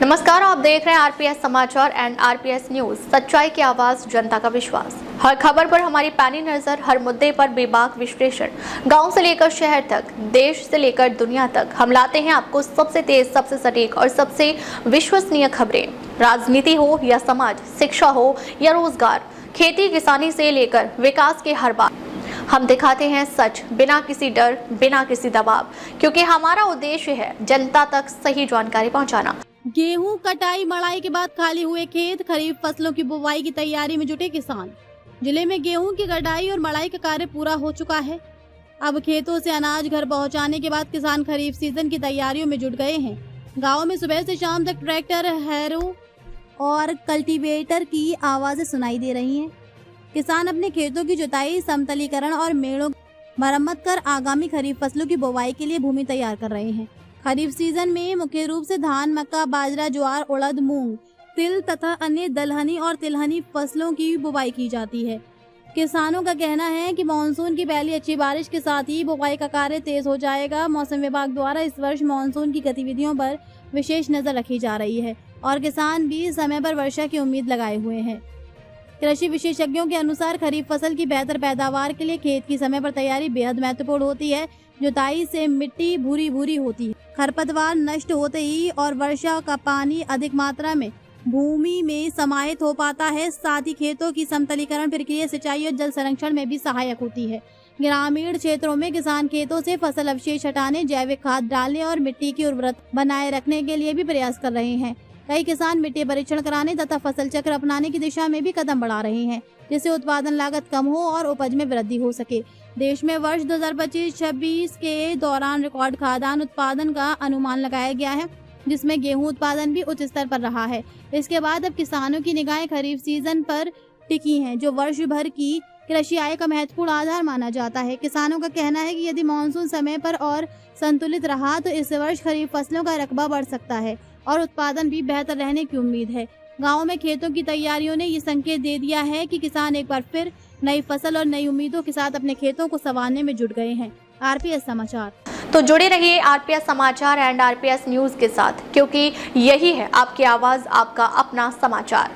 नमस्कार, आप देख रहे हैं आरपीएस समाचार एंड आरपीएस न्यूज। सच्चाई की आवाज, जनता का विश्वास। हर खबर पर हमारी पैनी नजर, हर मुद्दे पर बेबाक विश्लेषण। गांव से लेकर शहर तक, देश से लेकर दुनिया तक, हम लाते हैं आपको सबसे तेज, सबसे सटीक और सबसे विश्वसनीय खबरें। राजनीति हो या समाज, शिक्षा हो या रोजगार, खेती किसानी से लेकर विकास के हर बात, हम दिखाते हैं सच, बिना किसी डर, बिना किसी दबाव, क्योंकि हमारा उद्देश्य है जनता तक सही जानकारी पहुंचाना। गेहूं कटाई मड़ाई के बाद खाली हुए खेत, खरीफ फसलों की बुवाई की तैयारी में जुटे किसान। जिले में गेहूं की कटाई और मड़ाई का कार्य पूरा हो चुका है। अब खेतों से अनाज घर पहुंचाने के बाद किसान खरीफ सीजन की तैयारियों में जुट गए हैं। गांव में सुबह से शाम तक ट्रैक्टर, हैरो और कल्टीवेटर की आवाजें सुनाई दे रही हैं। किसान अपने खेतों की जुताई, समतलीकरण और मेड़ों मरम्मत कर आगामी खरीफ फसलों की बुवाई के लिए भूमि तैयार कर रहे हैं। खरीफ सीजन में मुख्य रूप से धान, मक्का, बाजरा, ज्वार, उड़द, मूंग, तिल तथा अन्य दलहनी और तिलहनी फसलों की बुवाई की जाती है। किसानों का कहना है कि मानसून की पहली अच्छी बारिश के साथ ही बुवाई का कार्य तेज हो जाएगा। मौसम विभाग द्वारा इस वर्ष मानसून की गतिविधियों पर विशेष नजर रखी जा रही है और किसान भी समय पर वर्षा की उम्मीद लगाए हुए हैं। कृषि विशेषज्ञों के अनुसार खरीफ फसल की बेहतर पैदावार के लिए खेत की समय पर तैयारी बेहद महत्वपूर्ण होती है। जुताई से मिट्टी भूरी भूरी होती है, खरपतवार नष्ट होते ही और वर्षा का पानी अधिक मात्रा में भूमि में समाहित हो पाता है। साथ ही खेतों की समतलीकरण प्रक्रिया सिंचाई और जल संरक्षण में भी सहायक होती है। ग्रामीण क्षेत्रों में किसान खेतों से फसल अवशेष हटाने, जैविक खाद डालने और मिट्टी की उर्वरता बनाए रखने के लिए भी प्रयास कर रहे हैं। कई किसान मिट्टी परीक्षण कराने तथा फसल चक्र अपनाने की दिशा में भी कदम बढ़ा रहे हैं, जिससे उत्पादन लागत कम हो और उपज में वृद्धि हो सके। देश में वर्ष 2025-26 के दौरान रिकॉर्ड खाद्यान्न उत्पादन का अनुमान लगाया गया है, जिसमें गेहूं उत्पादन भी उच्च स्तर पर रहा है। इसके बाद अब किसानों की निगाहें खरीफ सीजन पर टिकी हैं, जो वर्ष भर की कृषि आय का महत्वपूर्ण आधार माना जाता है। किसानों का कहना है कि यदि मानसून समय पर और संतुलित रहा तो इस वर्ष खरीफ फसलों का रकबा बढ़ सकता है और उत्पादन भी बेहतर रहने की उम्मीद है। गाँव में खेतों की तैयारियों ने ये संकेत दे दिया है कि किसान एक बार फिर नई फसल और नई उम्मीदों के साथ अपने खेतों को संवारने में जुट गए हैं। आरपीएस समाचार। तो जुड़े रहिए आरपीएस समाचार एंड आरपीएस न्यूज के साथ, क्योंकि यही है आपकी आवाज, आपका अपना समाचार।